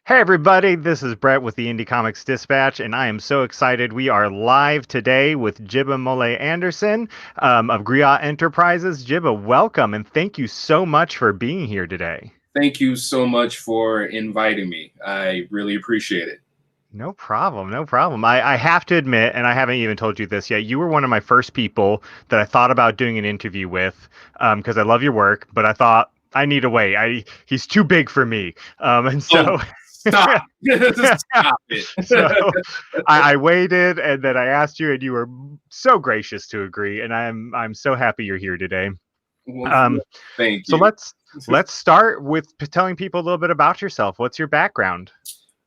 Hey everybody, this is Brett with the Indie Comics Dispatch, and I am so excited. We are live today with Jiba Molei Anderson of Griot Enterprises. Jiba, welcome, and thank you so much for being here today. Thank you so much for inviting me. I really appreciate it. No problem, no problem. I have to admit, and I haven't even told you this yet, you were one of my first people that I thought about doing an interview with because I love your work, but I thought I need a way. He's too big for me. And Oh, so stop. Stop it. so I waited and then I asked you and you were so gracious to agree and I'm so happy you're here today. Well, Um, thank so you. let's start with telling people a little bit about yourself. What's your background?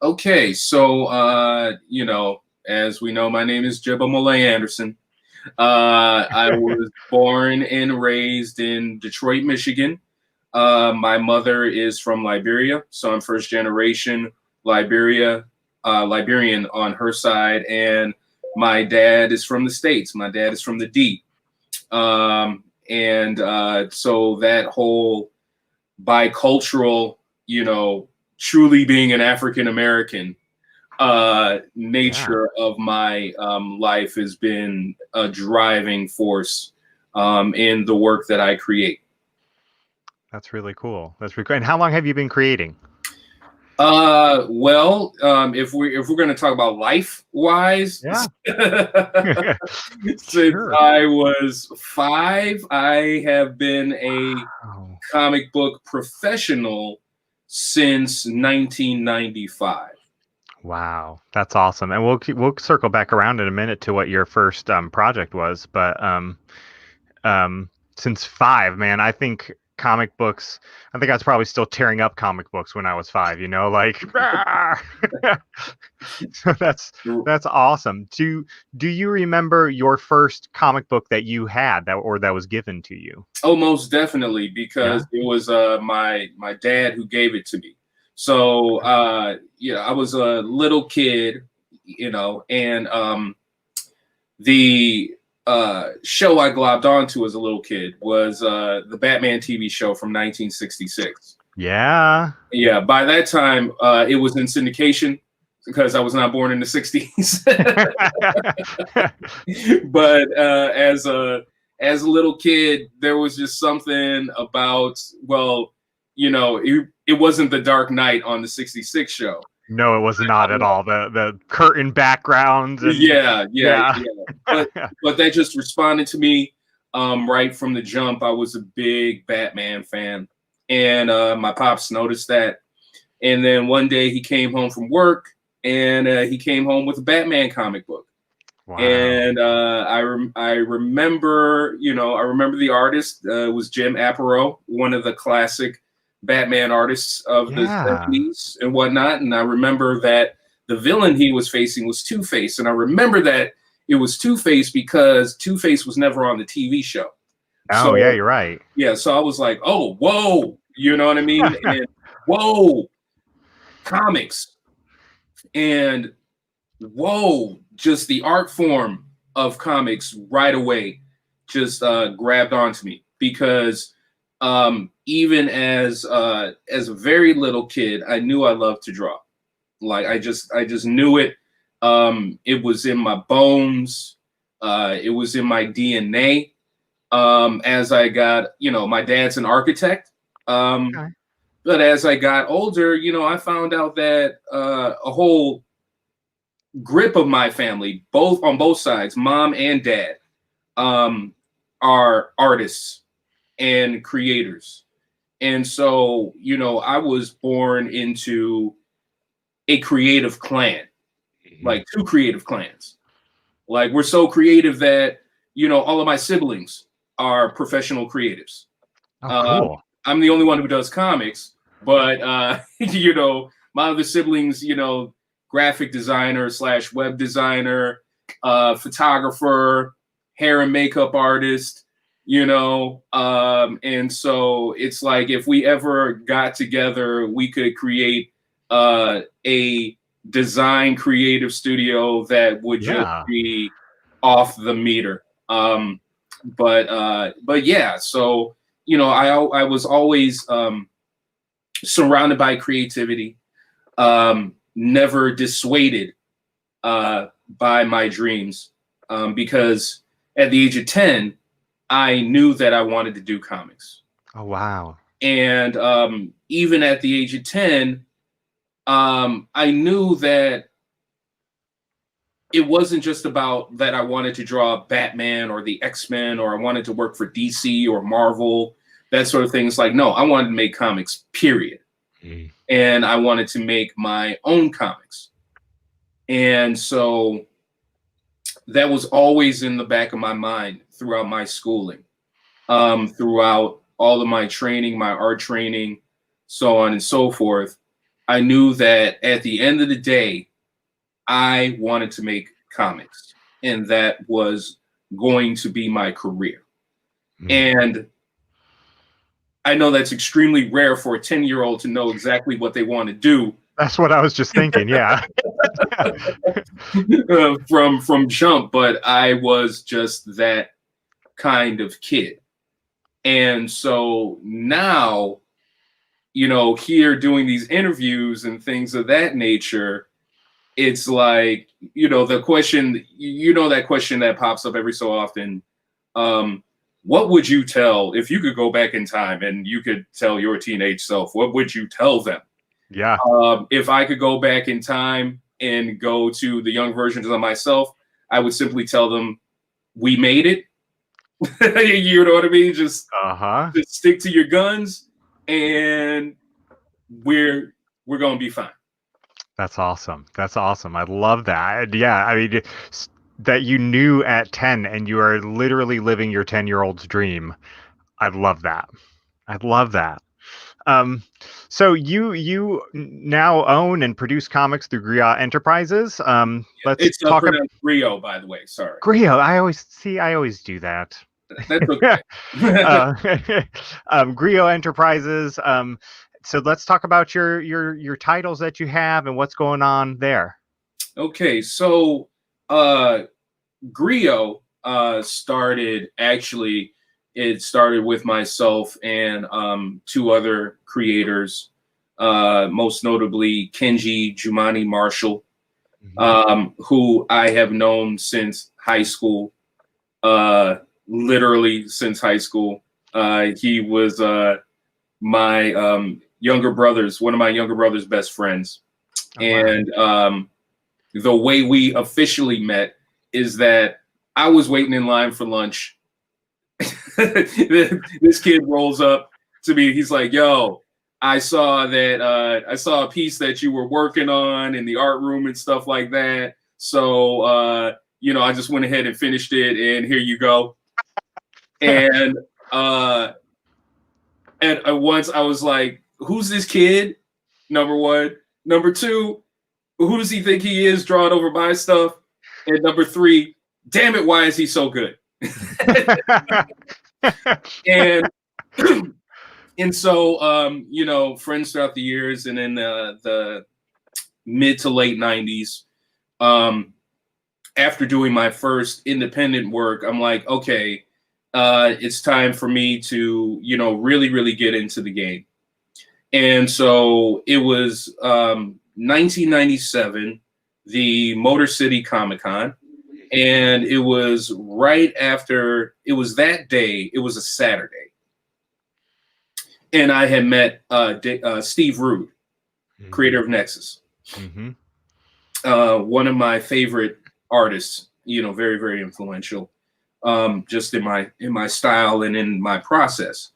Okay, so as we know, my name is Jiba Molei Anderson. I was born and raised in Detroit, Michigan. My mother is from Liberia, so I'm first generation Liberian on her side, and my dad is from the States. My dad is from the D. And so that whole bicultural, truly being an African American Yeah, nature of my life has been a driving force in the work that I create. that's really cool. That's really cool. And how long have you been creating? If we're going to talk about life wise, Yeah. since Sure. I was 5, I have been a Wow. comic book professional since 1995. Wow, that's awesome. And we'll circle back around in a minute to what your first project was, but since five, man, I think comic books. I think I was probably still tearing up comic books when I was five. Like, so that's awesome. Do you remember your first comic book that you had that was given to you? Oh, most definitely, Yeah. because it was my dad who gave it to me. So I was a little kid, and the show I globbed onto as a little kid was the Batman TV show from 1966. Yeah. Yeah, by that time it was in syndication because I was not born in the 60s. But as a little kid, there was just something about, it wasn't the Dark Knight on the 66 show. No, it was not at all. The curtain backgrounds and Yeah, yeah, yeah. yeah. But that just responded to me right from the jump. I was a big Batman fan, and my pops noticed that. And then one day he came home from work, and he came home with a Batman comic book. Wow. And I remember, I remember the artist was Jim Aparo, one of the classic Batman artists of the Yeah. 70s and whatnot. And I remember that the villain he was facing was Two-Face. And I remember that it was Two-Face because Two-Face was never on the TV show. Oh, yeah, So you're right. yeah, so I was like, oh, whoa, you know what I mean? And whoa, comics. And whoa, just the art form of comics right away just grabbed onto me because even as a very little kid, I knew I loved to draw. Like I just knew it. It was in my bones. It was in my DNA. As I got, my dad's an architect. Okay. But as I got older, I found out that a whole grip of my family, both on both sides, mom and dad, um, are artists and creators. And so, I was born into a creative clan, Mhm. like two creative clans. Like we're so creative that, all of my siblings are professional creatives. Oh, Um, cool. I'm the only one who does comics, but my other siblings, graphic designer slash web designer, photographer, hair and makeup artist, and so it's like if we ever got together, we could create a design creative studio that would just Yeah. be off the meter. But yeah, so I was always surrounded by creativity. never dissuaded by my dreams, because at the age of 10, I knew that I wanted to do comics. Oh, wow. And even at the age of 10, I knew that it wasn't just about that I wanted to draw Batman or the X-Men, or I wanted to work for DC or Marvel, that sort of thing. It's like, no, I wanted to make comics, period. Mm. And I wanted to make my own comics. And so that was always in the back of my mind throughout my schooling, throughout all of my training, my art training, so on and so forth. I knew that at the end of the day, I wanted to make comics, and that was going to be my career. Mm. And I know that's extremely rare for a 10-year-old to know exactly what they want to do. That's what I was just thinking. Yeah. from jump, but I was just that kind of kid. And so now, here doing these interviews and things of that nature, it's like, the question, that question that pops up every so often, what would you tell if you could go back in time and you could tell your teenage self? What would you tell them? Yeah. If I could go back in time and go to the young versions of myself, I would simply tell them, we made it. You know what I mean? Just stick to your guns, and we're going to be fine. That's awesome. That's awesome. I love that. Yeah, I mean, that you knew at 10 and you are literally living your 10-year-old's dream. I love that. I love that. So you now own and produce comics through Griot Enterprises. Let's talk about Griot, by the way. Sorry, Griot. I always do that. That's okay. Griot Enterprises. So let's talk about your titles that you have and what's going on there. Okay, so Griot started, actually, it started with myself and two other creators, most notably Kenji Jumani Marshall, who I have known since high school, literally since high school. He was one of my younger brother's best friends. Oh, and wow. The way we officially met is that I was waiting in line for lunch. This kid rolls up to me. He's like, yo, I saw a piece that you were working on in the art room and stuff like that. So, I just went ahead and finished it, and here you go. And at once I was like, who's this kid? Number one. Number two, who does he think he is drawing over my stuff? And number three, damn it, why is he so good? and so friends throughout the years, and in the mid to late 90s, after doing my first independent work, I'm like, okay, it's time for me to really, really get into the game. And so it was 1997, the Motor City Comic Con. And it was right after, it was that day, it was a Saturday. And I had met Steve Rude, creator of Nexus. One of my favorite artists, very, very influential, just in my style and in my process.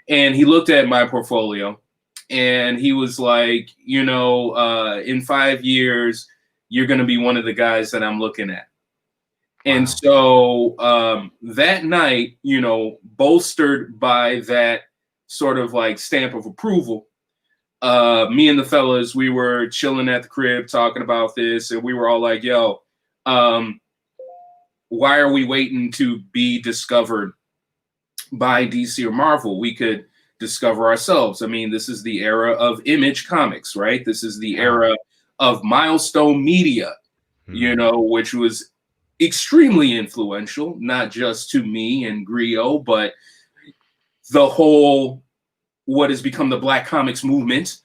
And he looked at my portfolio and he was like, in 5 years, you're going to be one of the guys that I'm looking at. And so that night, bolstered by that sort of like stamp of approval, me and the fellas, we were chilling at the crib talking about this, and we were all like, yo, why are we waiting to be discovered by DC or Marvel? We could discover ourselves. I mean, this is the era of Image Comics, right? This is the era of Milestone Media, which was extremely influential, not just to me and Griot, but the whole, what has become the Black Comics movement,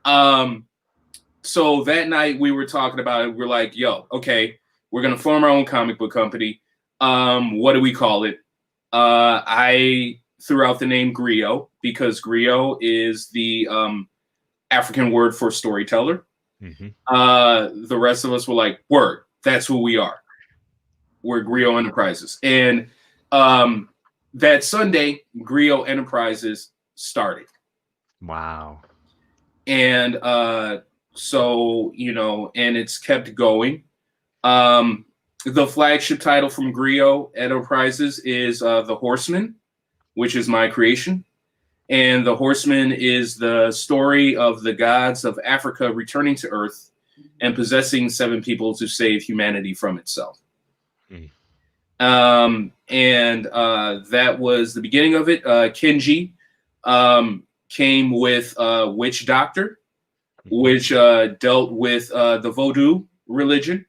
So that night we were talking about it. We're like, yo, okay, we're gonna form our own comic book company. What do we call it? I threw out the name Griot because Griot is the African word for storyteller. Mm-hmm. The rest of us were like, word, that's who we are. We're Griot Enterprises. And that Sunday, Griot Enterprises started. Wow. And so, and it's kept going. The flagship title from Griot Enterprises is The Horseman, which is my creation. And The Horseman is the story of the gods of Africa returning to Earth and possessing 7 people to save humanity from itself. Mm. And that was the beginning of it. Kenji came with Witch Doctor, which dealt with the Vodou religion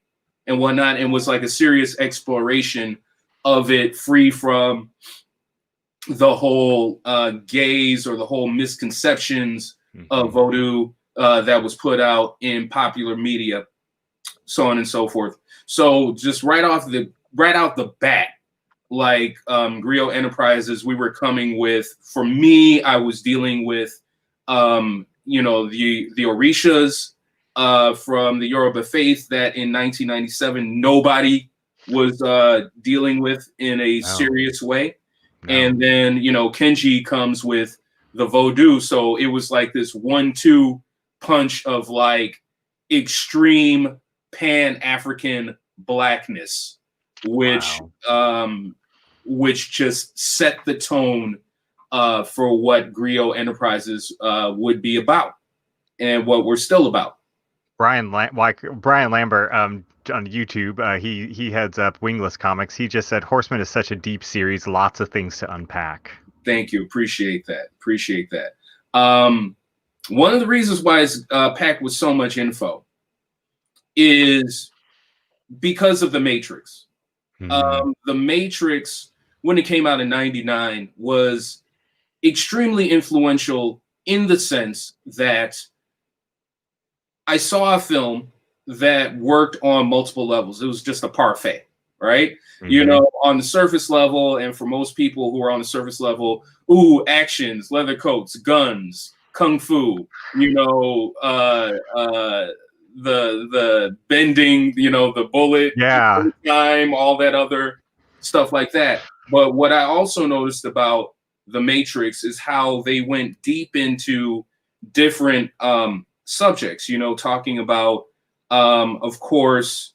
and whatnot, and was like a serious exploration of it, free from the whole gaze or the whole misconceptions of Vodou that was put out in popular media, so on and so forth. So just right out the bat, like Griot Enterprises, we were coming with. For me, I was dealing with the Orishas from the Yoruba faith that in 1997 nobody was dealing with in a serious way. No. And then, Kenji comes with the Vodou. So it was like this 1-2 punch of like extreme Pan-African blackness, which just set the tone for what Griot Enterprises would be about and what we're still about. Brian Lambert on YouTube, he heads up Wingless Comics. He just said Horseman is such a deep series, lots of things to unpack. Thank you. Appreciate that. One of the reasons why it's packed with so much info is because of The Matrix. The Matrix, when it came out in 99, was extremely influential in the sense that I saw a film that worked on multiple levels. It was just a parfait, right? On the surface level, and for most people who are on the surface level, actions, leather coats, guns, kung fu, the bending, the bullet, time, all that other stuff like that. But what I also noticed about The Matrix is how they went deep into different subjects, talking about, of course,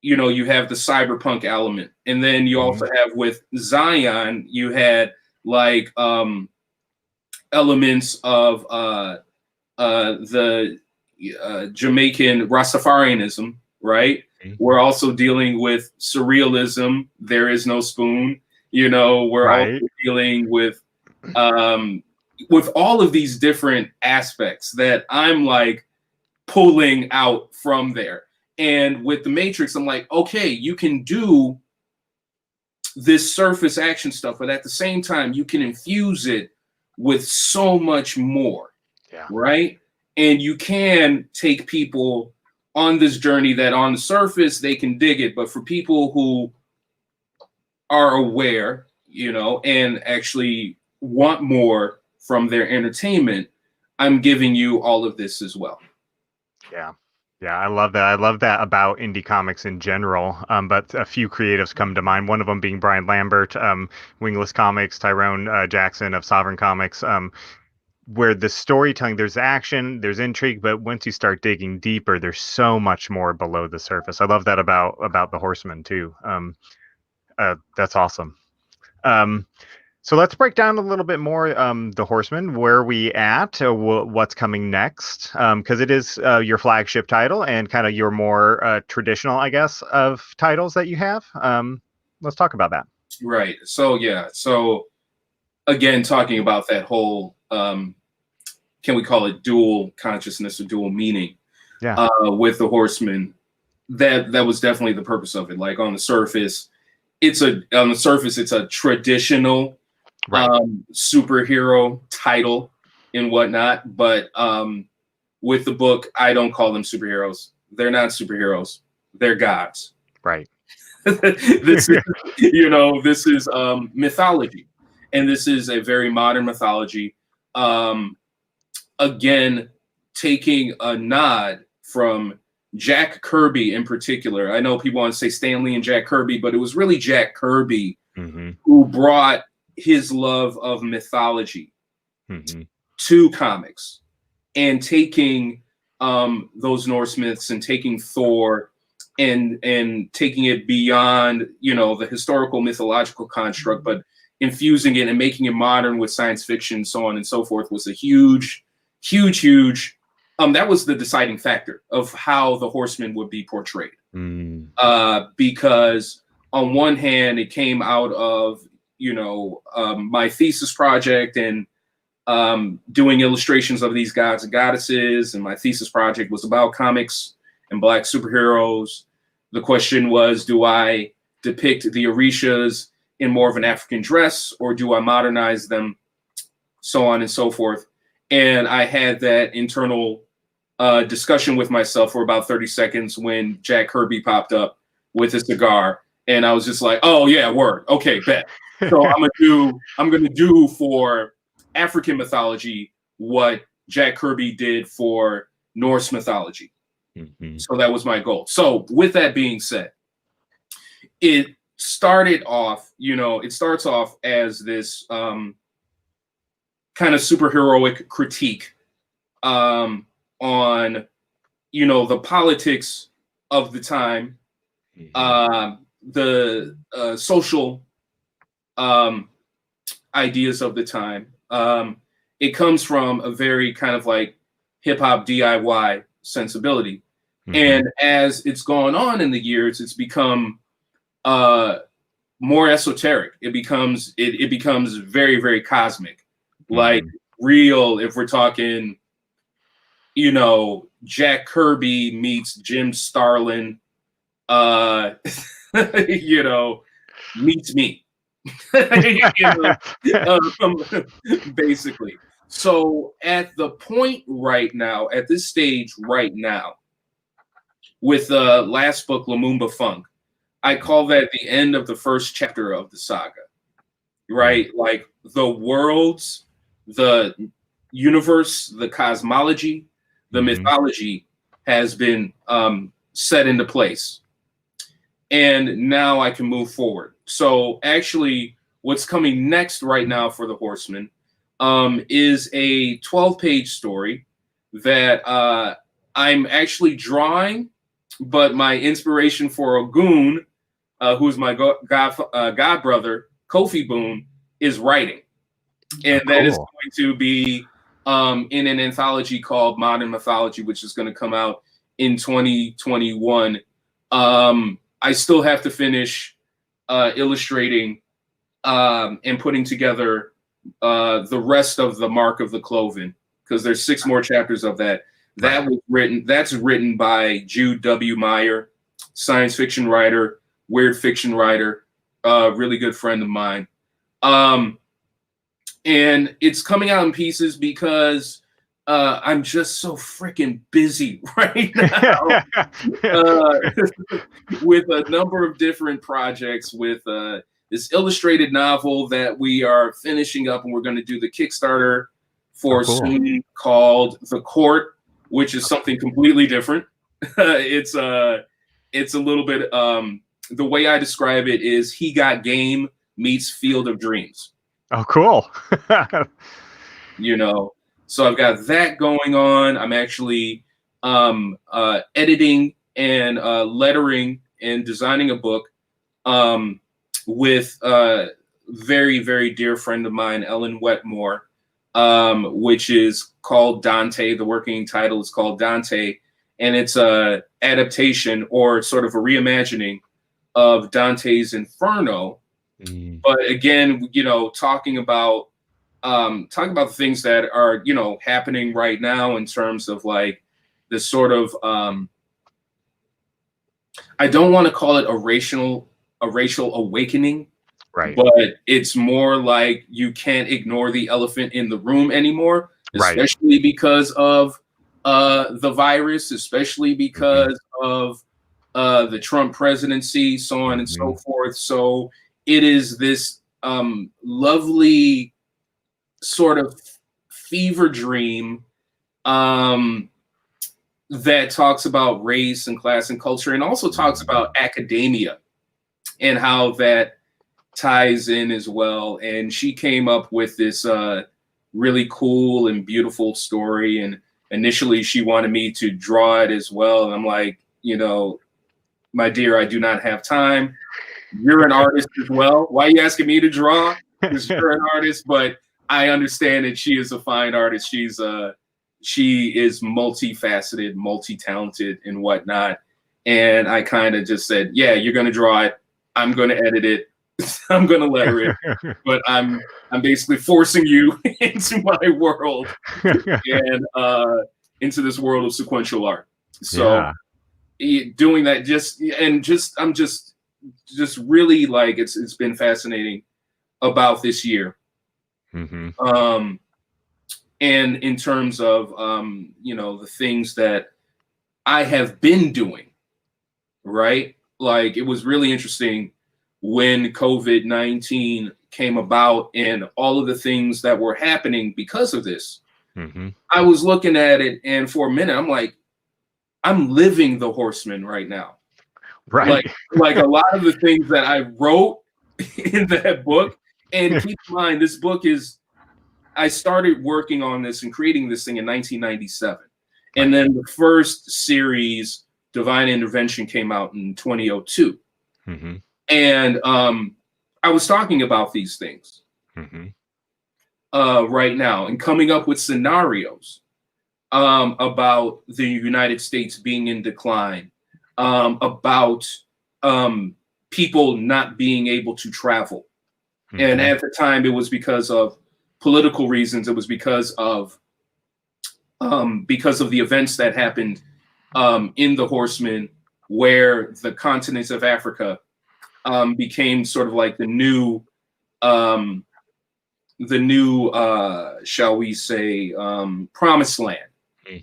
you have the cyberpunk element. And then you also have with Zion, you had like elements of the Jamaican Rastafarianism, right? We're also dealing with surrealism. There is no spoon. We're also dealing with all of these different aspects that I'm like pulling out from there. And with The Matrix, I'm like, okay, you can do this surface action stuff, but at the same time, you can infuse it with so much more, right? And you can take people on this journey that on the surface, they can dig it. But for people who are aware, and actually want more from their entertainment, I'm giving you all of this as well. Yeah, I love that. I love that about indie comics in general. But a few creatives come to mind. One of them being Brian Lambert, Wingless Comics, Tyrone Jackson of Sovereign Comics, where the storytelling, there's action, there's intrigue, but once you start digging deeper, there's so much more below the surface. I love that about The Horseman too. That's awesome. So let's break down a little bit more The Horseman. Where are we at? What's coming next? Because it is your flagship title and kind of your more traditional, I guess, of titles that you have. Let's talk about that. Right. So, So, again, talking about that whole, can we call it dual consciousness or dual meaning? With The Horseman, that was definitely the purpose of it. Like on the surface, it's a traditional superhero title and whatnot, but with the book, I don't call them superheroes. They're not superheroes. They're gods. Right. This is, this is mythology, and this is a very modern mythology. Again, taking a nod from Jack Kirby in particular. I know people want to say Stan Lee and Jack Kirby, but it was really Jack Kirby who brought his love of mythology to comics, and taking those Norse myths and taking Thor and taking it beyond, the historical mythological construct, but infusing it and making it modern with science fiction, so on and so forth, was a huge that was the deciding factor of how the Horsemen would be portrayed. Because on one hand, it came out of, my thesis project and doing illustrations of these gods and goddesses. And my thesis project was about comics and Black superheroes. The question was, do I depict the Orishas in more of an African dress, or do I modernize them, so on and so forth? And I had that internal discussion with myself for about 30 seconds when Jack Kirby popped up with a cigar, and I was just like, "Oh yeah, word, okay, bet." So I'm gonna do for African mythology what Jack Kirby did for Norse mythology. So that was my goal. So with that being said, it started off, it starts off as this kind of superheroic critique on, the politics of the time, the social ideas of the time. It comes from a very kind of like hip hop DIY sensibility. And as it's gone on in the years, it's become more esoteric. It becomes very, very cosmic, like real. If we're talking, Jack Kirby meets Jim Starlin, meets me, basically. So at the point right now, at this stage right now, with the last book, Lumumba Funk, I call that the end of the first chapter of the saga, right? Like the worlds, the universe, the cosmology, the mythology has been set into place. And now I can move forward. So actually, what's coming next right now for the Horsemen is a 12-page story that I'm actually drawing, but my inspiration for Ogun, who's my god brother, Kofi Boone, is writing. And that is going to be in an anthology called Modern Mythology, which is going to come out in 2021. I still have to finish illustrating and putting together the rest of the Mark of the Cloven, because there's 6 more chapters of that. That's written by Jude W. Meyer, science fiction writer, weird fiction writer, really good friend of mine. And it's coming out in pieces because I'm just so freaking busy right now with a number of different projects, with this illustrated novel that we are finishing up, and we're going to do the Kickstarter for soon, called The Court, which is something completely different. It's a little bit, the way I describe it is He Got Game meets Field of Dreams. Oh, cool. So I've got that going on. I'm actually editing and lettering and designing a book with a very, very dear friend of mine, Ellen Wetmore, which is called Dante. The working title is called Dante, and it's a adaptation, or sort of a reimagining, of Dante's Inferno. But again, talking about the things that are, happening right now in terms of like this sort of, I don't want to call it a racial awakening, right? But it's more like you can't ignore the elephant in the room anymore, especially because of the virus, especially because of the Trump presidency, so on and so forth. So it is this lovely sort of fever dream that talks about race and class and culture, and also talks about academia and how that ties in as well. And she came up with this really cool and beautiful story. And initially she wanted me to draw it as well. And I'm like, you know, my dear, I do not have time. You're an artist as well. Why are you asking me to draw? Because you're an artist, but I understand that she is a fine artist. She is multifaceted, multi-talented and whatnot. And I kind of just said, yeah, you're going to draw it. I'm going to edit it. I'm going to letter it, but I'm basically forcing you into my world and into this world of sequential art. So doing that I'm just really like, it's been fascinating about this year. And in terms of, you know, the things that I have been doing, right? Like, it was really interesting when COVID-19 came about and all of the things that were happening because of this. I was looking at it, and for a minute, I'm like, I'm living the Horseman right now. Right. Like a lot of the things that I wrote in that book, and keep in mind, this book I started working on this and creating this thing in 1997. And then the first series, Divine Intervention, came out in 2002. And I was talking about these things right now and coming up with scenarios about the United States being in decline, about people not being able to travel. And at the time, it was because of political reasons. It was because of the events that happened in the Horsemen, where the continents of Africa became sort of like the new, shall we say, promised land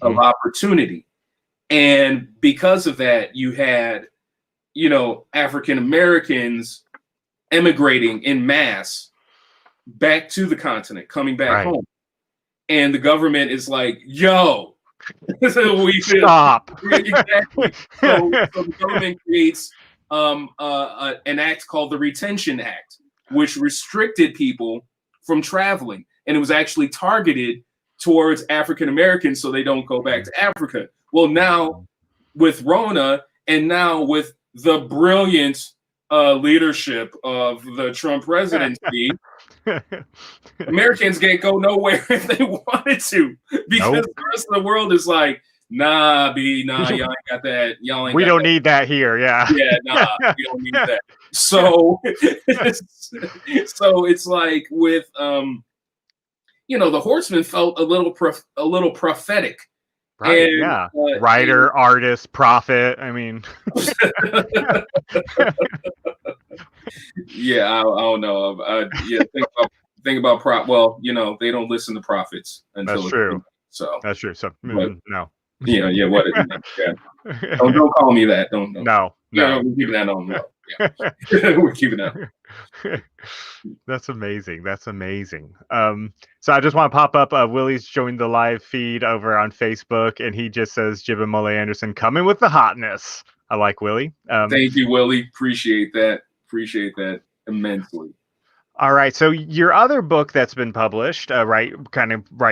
of opportunity. And because of that, you had, you know, African Americans emigrating in mass back to the continent, coming back home. And the government is like, yo, stop. Exactly. So the government creates an act called the Retention Act, which restricted people from traveling. And it was actually targeted towards African Americans so they don't go back to Africa. Well, now with Rona, and now with the brilliant leadership of the Trump presidency, Americans can't go nowhere if they wanted to, because the rest of the world is like, nah, y'all ain't got that. Y'all ain't. We don't need that here. Yeah. Yeah, nah, we don't need that. So, so it's like with you know, the Horseman felt a little prophetic. Right. And, writer, artist, prophet. I mean, yeah, I don't know. Yeah, think about well, you know, they don't listen to prophets until that's true. So that's true. So but, no. Yeah. What? Yeah. Don't call me that. Don't. No. Yeah, we're keeping that on. Yeah. We're keeping that. That's amazing. That's amazing. So I just want to pop up. Willie's showing the live feed over on Facebook, and he just says, Jiba Molei Anderson coming with the hotness. I like Willie. Thank you, Willie. Appreciate that. Appreciate that immensely. All right. So your other book that's been published, right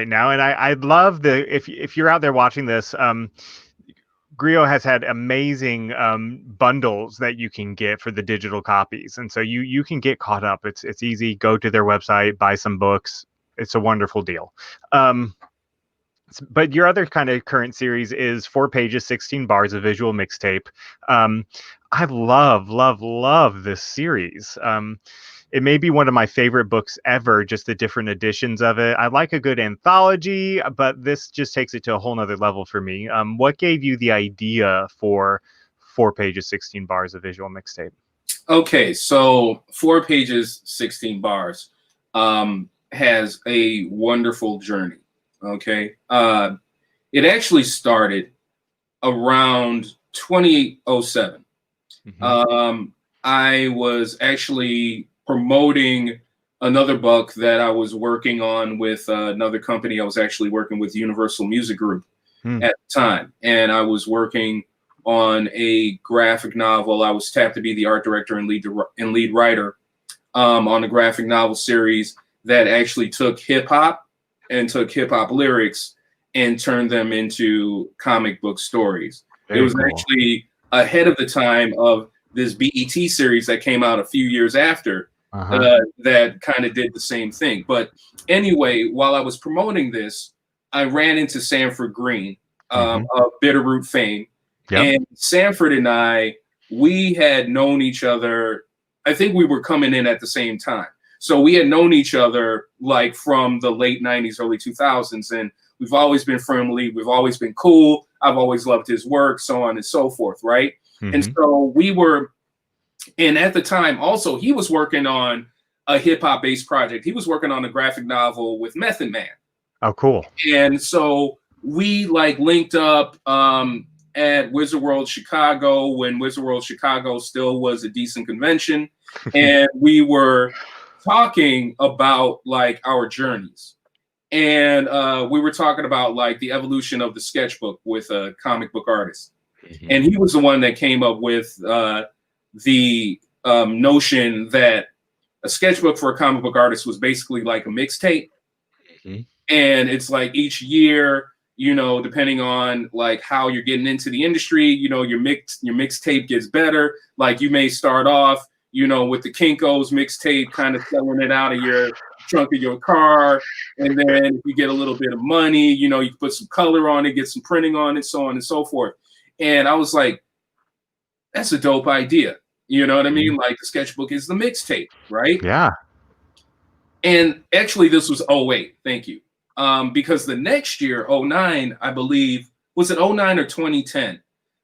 now, and I'd love if you're out there watching this, Griot has had amazing bundles that you can get for the digital copies, and so you can get caught up. It's easy. Go to their website, buy some books. It's a wonderful deal. But your other kind of current series is 4 pages, 16 bars, a visual mixtape. I love this series. It may be one of my favorite books ever, just the different editions of it. I like a good anthology, but this just takes it to a whole nother level for me. What gave you the idea for 4 pages, 16 bars, a visual mixtape? Okay, so 4 pages, 16 bars has a wonderful journey. Okay. it actually started around 2007. I was actually promoting another book that I was working on with another company. I was actually working with Universal Music Group at the time, and I was working on a graphic novel. I was tapped to be the art director and lead writer on a graphic novel series that actually took hip hop and took hip hop lyrics and turned them into comic book stories. It was actually ahead of the time of this BET series that came out a few years after that kind of did the same thing. But anyway, while I was promoting this, I ran into Sanford Green of Bitterroot fame. And Sanford and I, we had known each other. I think we were coming in at the same time. So we had known each other like from the late 90s, early 2000s. And we've always been friendly. We've always been cool. I've always loved his work, so on and so forth, right? And so we were, and at the time also, he was working on a hip hop based project. He was working on a graphic novel with Method Man. Oh, cool. And so we like linked up at Wizard World Chicago when Wizard World Chicago still was a decent convention. And we were talking about like our journeys. And we were talking about like the evolution of the sketchbook with a comic book artist. And he was the one that came up with the notion that a sketchbook for a comic book artist was basically like a mixtape. And it's like each year, you know, depending on like how you're getting into the industry, you know, your mixtape gets better. Like you may start off, you know, with the Kinko's mixtape, kind of selling it out of your trunk of your car. And then if you get a little bit of money, you know, you can put some color on it, get some printing on it, so on and so forth. And I was like, that's a dope idea. You know what I mean? Like the sketchbook is the mixtape, right? Yeah. And actually this was 08. Thank you. Because the next year, 09, I believe, was it 09 or 2010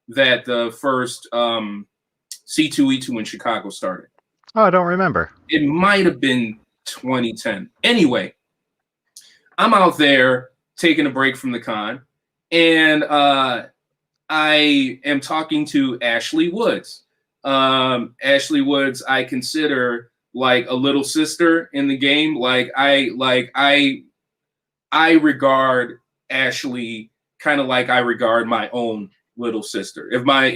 that the first C2E2 in Chicago started? Oh, I don't remember. It might have been 2010. Anyway, I'm out there taking a break from the con, and I am talking to Ashley Woods. Ashley Woods, I consider like a little sister in the game. I regard Ashley kind of like I regard my own little sister. If my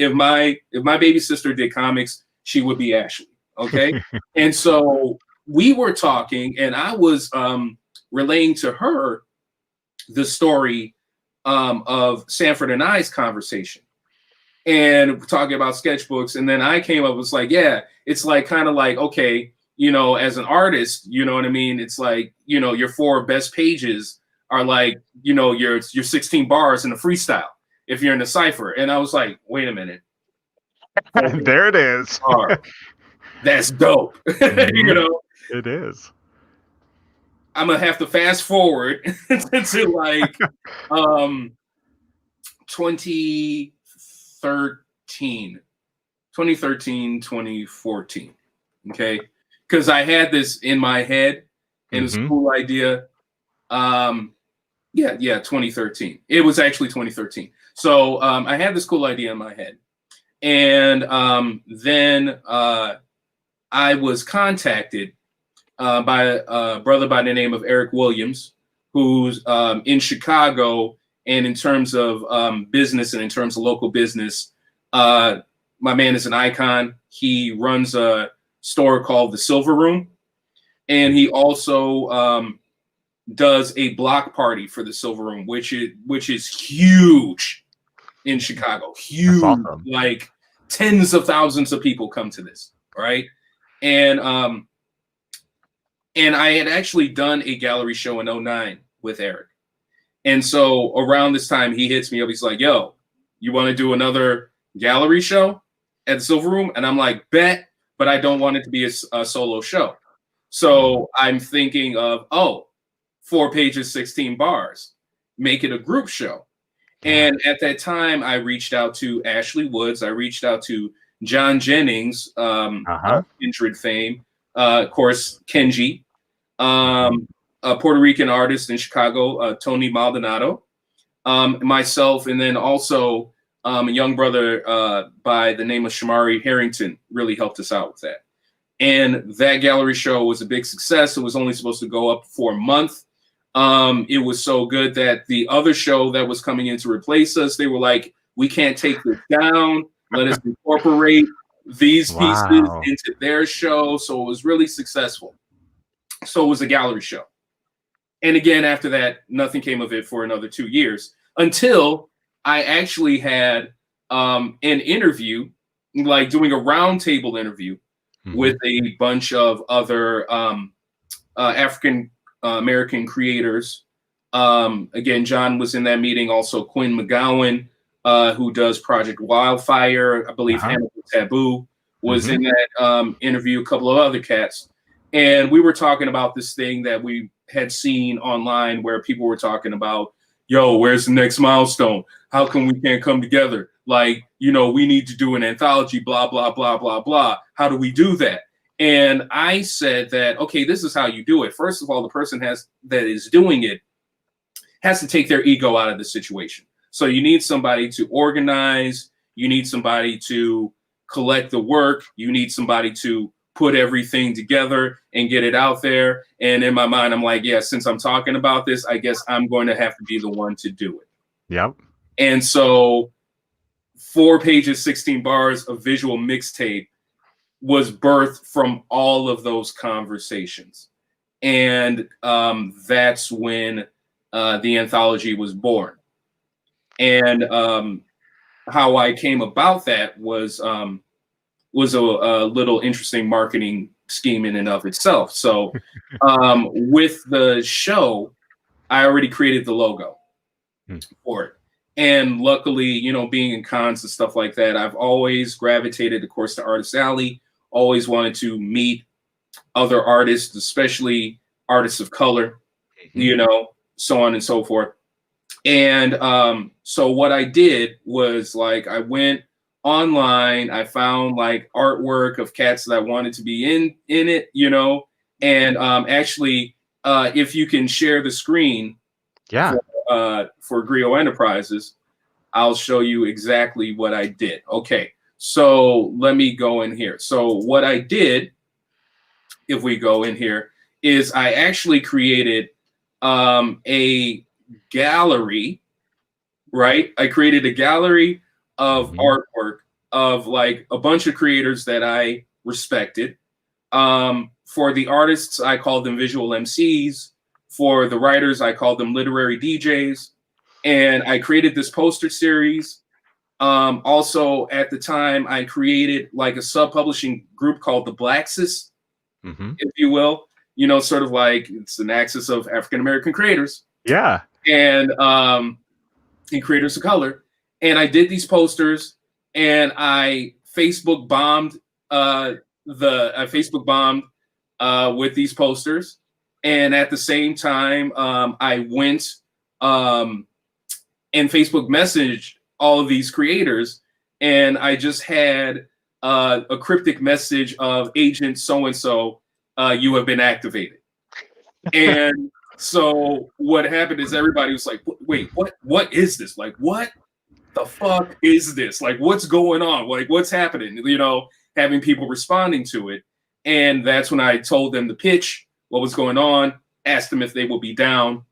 baby sister did comics, she would be Ashley. Okay. And so we were talking, and I was relaying to her the story of Sanford and I's conversation, and talking about sketchbooks. And then I came up, was like, yeah, it's like kind of like, okay, you know, as an artist, you know what I mean? It's like, you know, your 4 best pages are like, you know, your 16 bars in a freestyle if you're in a cipher. And I was like, wait a minute. There it is. That's dope. You know, it is. I'm gonna have to fast forward to like 2013, 2014. Okay. Because I had this in my head and it's a cool idea. Yeah, 2013. It was actually 2013. So I had this cool idea in my head. And then I was contacted by a brother by the name of Eric Williams, who's in Chicago. And in terms of business and in terms of local business, my man is an icon. He runs a store called the Silver Room. And he also does a block party for the Silver Room, which is huge in Chicago. Huge. Awesome. Like tens of thousands of people come to this, right? And I had actually done a gallery show in 09 with Eric. And so around this time, he hits me up. He's like, yo, you want to do another gallery show at the Silver Room? And I'm like, bet, but I don't want it to be a solo show. So I'm thinking of, 4 pages, 16 bars, make it a group show. And at that time, I reached out to Ashley Woods. I reached out to John Jennings, Kindred fame, of course, Kenji, a Puerto Rican artist in Chicago, Tony Maldonado, myself, and then also a young brother by the name of Shamari Harrington really helped us out with that. And that gallery show was a big success. It was only supposed to go up for a month. It was so good that the other show that was coming in to replace us, they were like, we can't take this down. Let us incorporate these pieces into their show. So it was really successful. So it was a gallery show. And again, after that, nothing came of it for another 2 years until I actually had an interview, like doing a roundtable interview with a bunch of other African American creators. Again, John was in that meeting. Also, Quinn McGowan, who does Project Wildfire. I believe Hannibal Taboo was in that interview. A couple of other cats. And we were talking about this thing that we had seen online where people were talking about, yo, where's the next milestone? How come we can't come together? Like, you know, we need to do an anthology, blah, blah, blah, blah, blah. How do we do that? And I said that, okay, this is how you do it. First of all, the person that is doing it has to take their ego out of the situation. So you need somebody to organize. You need somebody to collect the work. You need somebody to put everything together and get it out there. And in my mind, I'm like, yeah, since I'm talking about this, I guess I'm going to have to be the one to do it. Yep. And so 4 pages, 16 bars of visual mixtape was birthed from all of those conversations. And that's when the anthology was born. And how I came about that was a little interesting marketing scheme in and of itself. So with the show, I already created the logo for it. And luckily, you know, being in cons and stuff like that, I've always gravitated, of course, to Artist Alley, always wanted to meet other artists, especially artists of color, you know, so on and so forth. And so what I did was, like, I went online, I found like artwork of cats that I wanted to be in it, you know, and actually, if you can share the screen for Griot Enterprises, I'll show you exactly what I did. Okay, so let me go in here. So what I did, if we go in here, is I actually created a gallery, right? I created a gallery of artwork of like a bunch of creators that I respected. For the artists, I called them visual MCs. For the writers, I called them literary DJs. And I created this poster series. Also, at the time, I created like a sub-publishing group called the Blaxis, if you will. You know, sort of like it's an axis of African-American creators. Yeah. And creators of color. And I did these posters, and I Facebook bombed with these posters. And at the same time, I went and Facebook messaged all of these creators, and I just had a cryptic message of Agent so-and-so, you have been activated. And so what happened is everybody was like, wait, what is this? Like, what the fuck is this? Like, what's going on? Like, what's happening? You know, having people responding to it. And that's when I told them the pitch, what was going on, asked them if they would be down.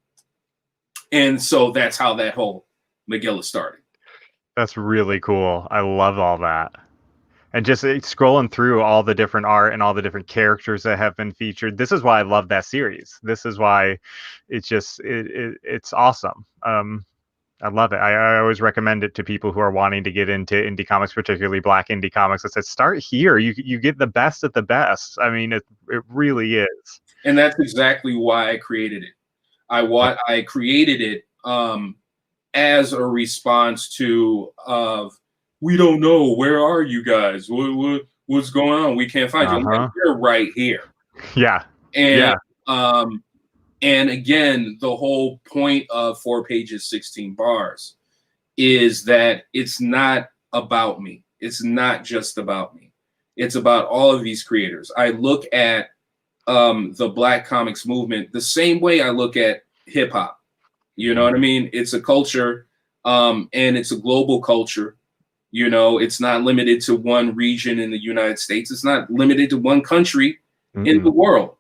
And so that's how that whole Megillah started. That's really cool. I love all that. And just scrolling through all the different art and all the different characters that have been featured. This is why I love that series. This is why it's just, it's awesome. I love it. I always recommend it to people who are wanting to get into indie comics, particularly Black indie comics. I said, start here. You get the best of the best. I mean, it really is. And that's exactly why I created it. I created it as a response to we don't know, where are you guys? What's going on? We can't find you. I'm like, you're right here. Yeah. And and again, the whole point of 4 pages, 16 bars is that it's not about me. It's not just about me. It's about all of these creators. I look at the Black comics movement the same way I look at hip hop. You know what I mean? It's a culture, and it's a global culture. You know, it's not limited to one region in the United States. It's not limited to one country in the world,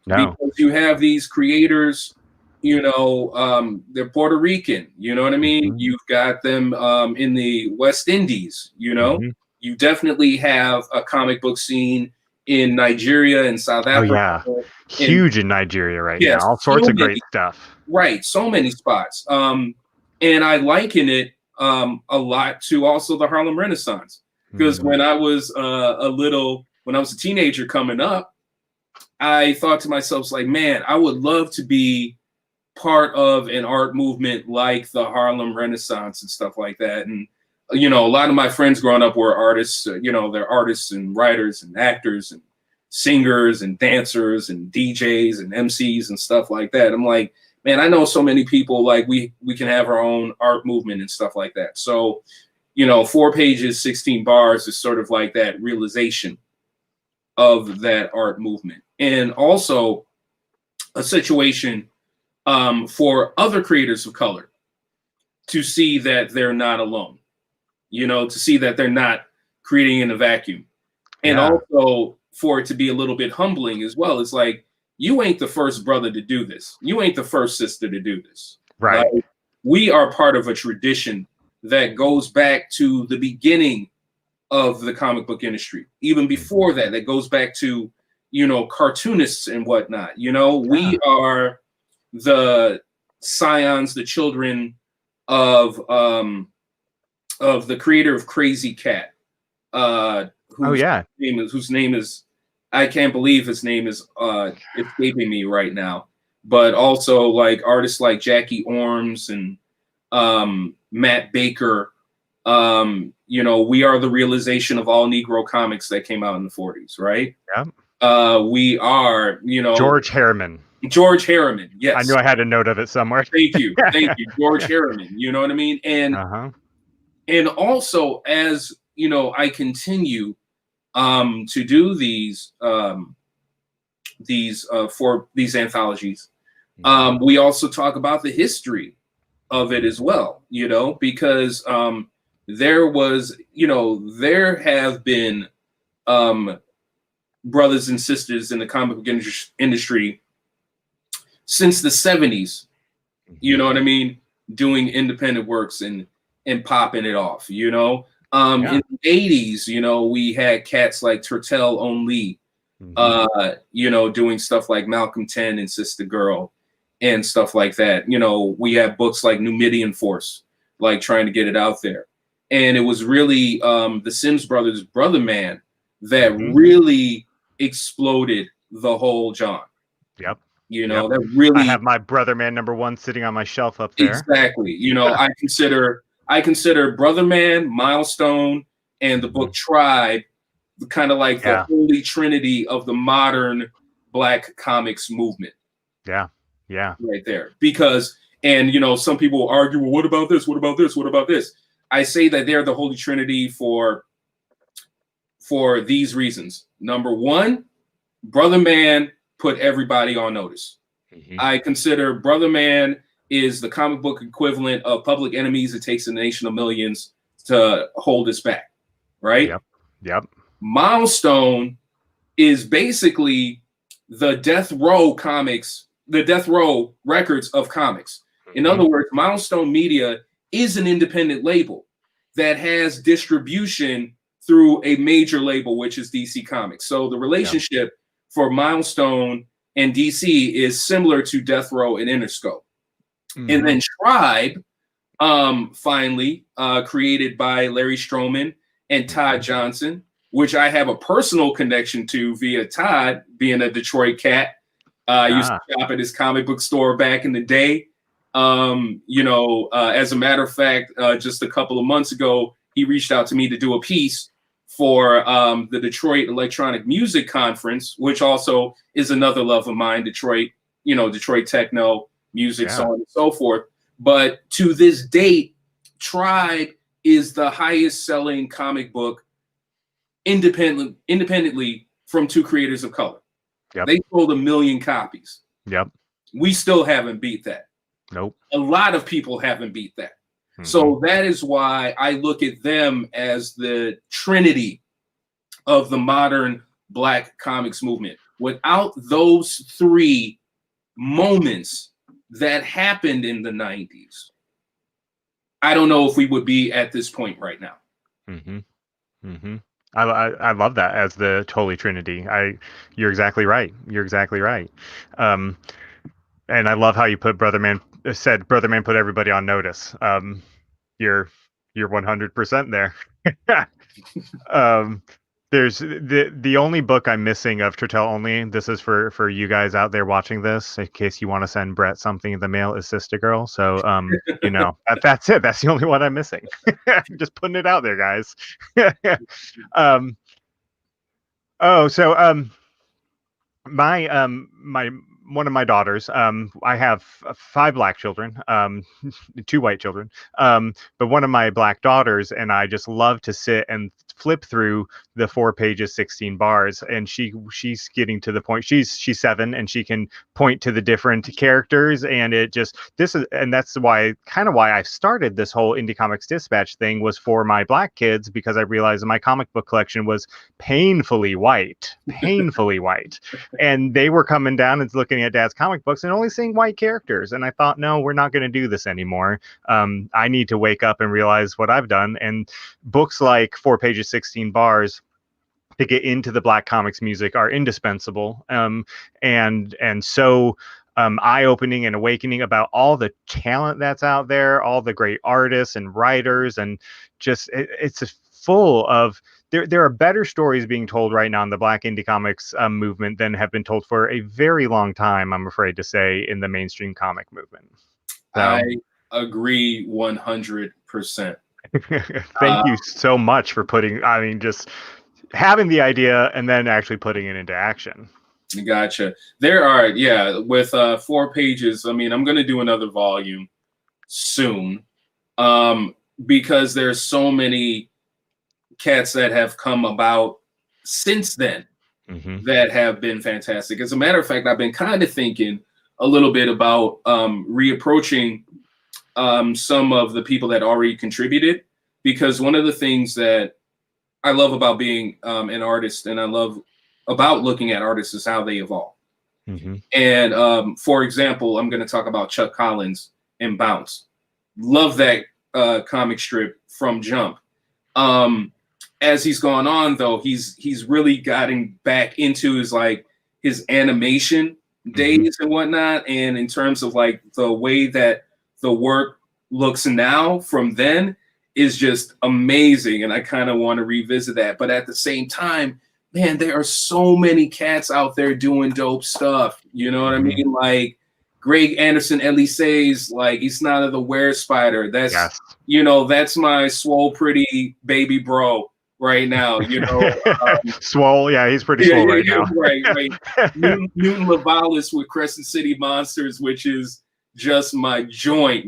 No. because you have these creators, you know, they're Puerto Rican, you know what I mean? You've got them in the West Indies, you know, you definitely have a comic book scene in Nigeria and South Oh Africa. yeah, And huge in Nigeria right yes, now. All so sorts of many, great stuff. right, so many spots. And I liken it a lot to also the Harlem Renaissance, because when I was when I was a teenager coming up, I thought to myself, like, man, I would love to be part of an art movement like the Harlem Renaissance and stuff like that. And, you know, a lot of my friends growing up were artists, you know, they're artists and writers and actors and singers and dancers and DJs and MCs and stuff like that. I'm like, man, I know so many people, like we can have our own art movement and stuff like that. So, you know, 4 pages, 16 bars is sort of like that realization of that art movement. And also a situation for other creators of color to see that they're not alone, you know, to see that they're not creating in a vacuum. And also for it to be a little bit humbling as well. It's like, you ain't the first brother to do this. You ain't the first sister to do this. Right. Like, we are part of a tradition that goes back to the beginning of the comic book industry. Even before that, that goes back to, you know, cartoonists and whatnot. You know, we are the scions, the children of the creator of Crazy Cat, whose name is I can't believe his name is escaping me right now. But also like artists like Jackie Orms and Matt Baker. You know, we are the realization of all Negro comics that came out in the 40s, right? Yeah. We are, you know, George Harriman. George Harriman, yes. I knew I had a note of it somewhere. Thank you, George Harriman. You know what I mean? And and also, as you know, I continue to do these for these anthologies. We also talk about the history of it as well, you know, because there was, you know, there have been brothers and sisters in the comic book industry since the 70s, you know what I mean, doing independent works and popping it off, you know. In the 80s, you know, we had cats like Turtel Only, you know, doing stuff like Malcolm 10 and Sister Girl and stuff like that. You know, we have books like Numidian Force, like trying to get it out there. And it was really the Sims Brothers' Brother Man that really exploded the whole genre. Yep. You know, that really. I have my Brother Man #1 sitting on my shelf up there. Exactly. You know, I consider Brother Man, Milestone, and the book Tribe kind of like the holy trinity of the modern Black comics movement. Yeah. Yeah. Right there. Because, and you know, some people will argue, well, what about this? What about this? What about this? I say that they're the holy trinity for these reasons. Number one, Brother Man put everybody on notice. I consider Brother Man is the comic book equivalent of Public Enemies. It takes a nation of millions to hold us back, right? Yep. Milestone is basically the death row comics, the death row records of comics. In other words, Milestone Media is an independent label that has distribution through a major label, which is DC Comics. So the relationship for Milestone and DC is similar to Death Row and Interscope. And then Tribe, finally, created by Larry Stroman and Todd Johnson, which I have a personal connection to via Todd, being a Detroit cat. I used to shop at his comic book store back in the day. You know, as a matter of fact, just a couple of months ago, he reached out to me to do a piece for the Detroit Electronic Music Conference, which also is another love of mine, Detroit, you know, Detroit techno music, so on and so forth. But to this date, Tribe is the highest selling comic book independently from two creators of color. They sold 1 million copies. We still haven't beat that. Nope. A lot of people haven't beat that. Mm-hmm. So that is why I look at them as the trinity of the modern Black comics movement. Without those three moments that happened in the 90s, I don't know if we would be at this point right now. Mm-hmm. Mm-hmm. I love that as the Holy Trinity. You're exactly right. You're exactly right. Um, and I love how you put Brother Man put everybody on notice. You're you're 100% there. um, there's the only book I'm missing of Turtel only. This is for you guys out there watching this, in case you want to send Brett something in the mail. Is Sister Girl. So that's it. That's the only one I'm missing. Just putting it out there, guys. um. Oh, so my one of my daughters, I have five black children, two white children, but one of my black daughters and I just love to sit and flip through the 4 pages 16 bars, and she's getting to the point, she's 7 and she can point to the different characters, and that's why I started this whole Indie Comics Dispatch thing, was for my black kids, because I realized my comic book collection was painfully white, and they were coming down and looking at Dad's comic books and only seeing white characters. And I thought, no, we're not going to do this anymore. I need to wake up and realize what I've done. And books like 4 pages 16 bars to get into the black comics music are indispensable. And so eye-opening and awakening about all the talent that's out there, all the great artists and writers, and just it's full of there are better stories being told right now in the Black indie comics movement than have been told for a very long time, I'm afraid to say, in the mainstream comic movement. So, I agree 100%. Thank you so much for just having the idea and then actually putting it into action. Gotcha. There are, with 4 pages. I mean, I'm going to do another volume soon, because there's so many cats that have come about since then that have been fantastic. As a matter of fact, I've been kind of thinking a little bit about reapproaching some of the people that already contributed, because one of the things that I love about being an artist, and I love about looking at artists, is how they evolve. And for example, I'm going to talk about Chuck Collins and Bounce. Love that comic strip from Jump. As he's gone on, though, he's really gotten back into his animation days and whatnot. And in terms of like the way that the work looks now from then is just amazing. And I kind of want to revisit that. But at the same time, man, there are so many cats out there doing dope stuff. You know what I mean? Like Greg Anderson Elise's, like, he's not of the Were Spider. That's, that's my swole pretty baby bro right now, Swole, yeah, he's pretty swole right now. Right. Newton Lavalis with Crescent City Monsters, which is just my joint,